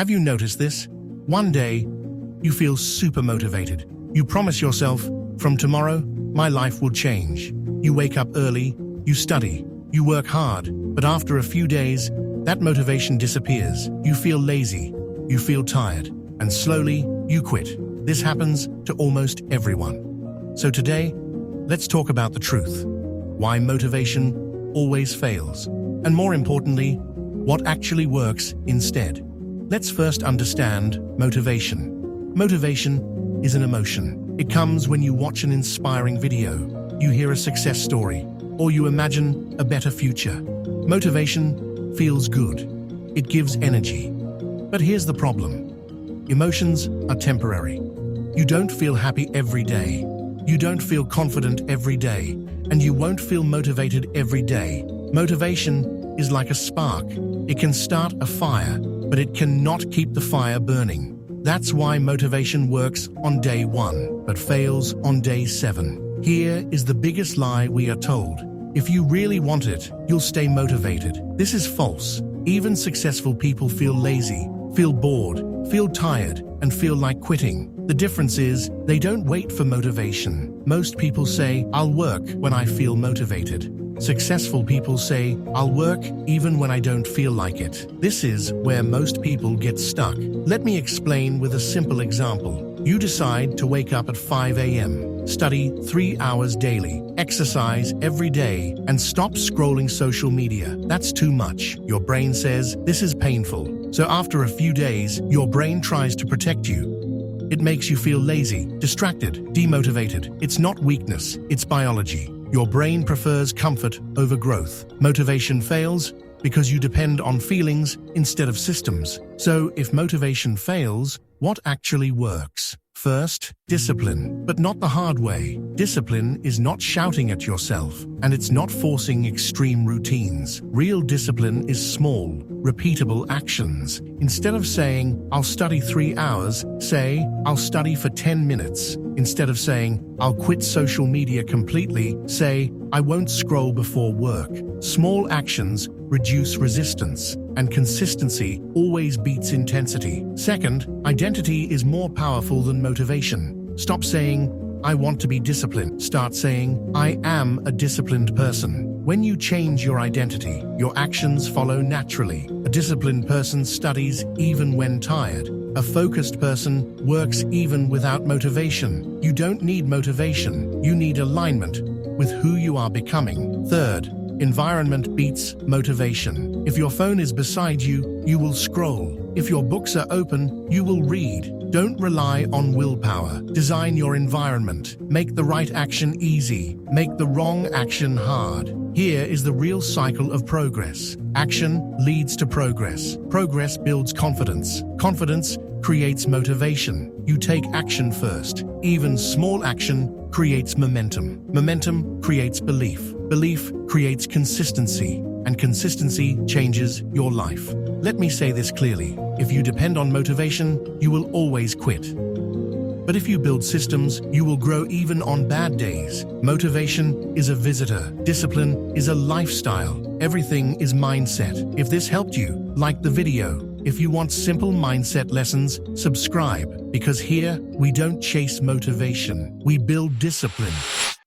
Have you noticed this? One day, you feel super motivated. You promise yourself, from tomorrow, my life will change. You wake up early, you study, you work hard, but after a few days, that motivation disappears. You feel lazy, you feel tired, and slowly, you quit. This happens to almost everyone. So today, let's talk about the truth. Why motivation always fails. And more importantly, what actually works instead. Let's first understand motivation. Motivation is an emotion. It comes when you watch an inspiring video, you hear a success story, or you imagine a better future. Motivation feels good. It gives energy. But here's the problem. Emotions are temporary. You don't feel happy every day. You don't feel confident every day. And you won't feel motivated every day. Motivation is like a spark. It can start a fire, but it cannot keep the fire burning. That's why motivation works on day 1, but fails on day 7. Here is the biggest lie we are told. If you really want it, you'll stay motivated. This is false. Even successful people feel lazy, feel bored, feel tired, and feel like quitting. The difference is, they don't wait for motivation. Most people say, I'll work when I feel motivated. Successful people say, I'll work even when I don't feel like it. This is where most people get stuck. Let me explain with a simple example. You decide to wake up at 5 a.m., study 3 hours daily, exercise every day, and stop scrolling social media. That's too much. Your brain says, this is painful. So after a few days, your brain tries to protect you. It makes you feel lazy, distracted, demotivated. It's not weakness, it's biology. Your brain prefers comfort over growth. Motivation fails because you depend on feelings instead of systems. So if motivation fails, what actually works? First, discipline, but not the hard way. Discipline is not shouting at yourself, and it's not forcing extreme routines. Real discipline is small, repeatable actions. Instead of saying, I'll study 3 hours, say, I'll study for 10 minutes. Instead of saying, I'll quit social media completely, say, I won't scroll before work. Small actions reduce resistance, and consistency always beats intensity. Second, identity is more powerful than motivation. Stop saying, I want to be disciplined. Start saying, I am a disciplined person. When you change your identity, your actions follow naturally. A disciplined person studies even when tired. A focused person works even without motivation. You don't need motivation. You need alignment with who you are becoming. Third, environment beats motivation. If your phone is beside you, you will scroll. If your books are open, you will read. Don't rely on willpower. Design your environment. Make the right action easy. Make the wrong action hard. Here is the real cycle of progress. Action leads to progress. Progress builds confidence. Confidence creates motivation. You take action first. Even small action creates momentum. Momentum creates belief. Belief creates consistency. And consistency changes your life. Let me say this clearly. If you depend on motivation, you will always quit. But if you build systems, you will grow even on bad days. Motivation is a visitor. Discipline is a lifestyle. Everything is mindset. If this helped you, like the video. If you want simple mindset lessons, subscribe. Because here, we don't chase motivation. We build discipline.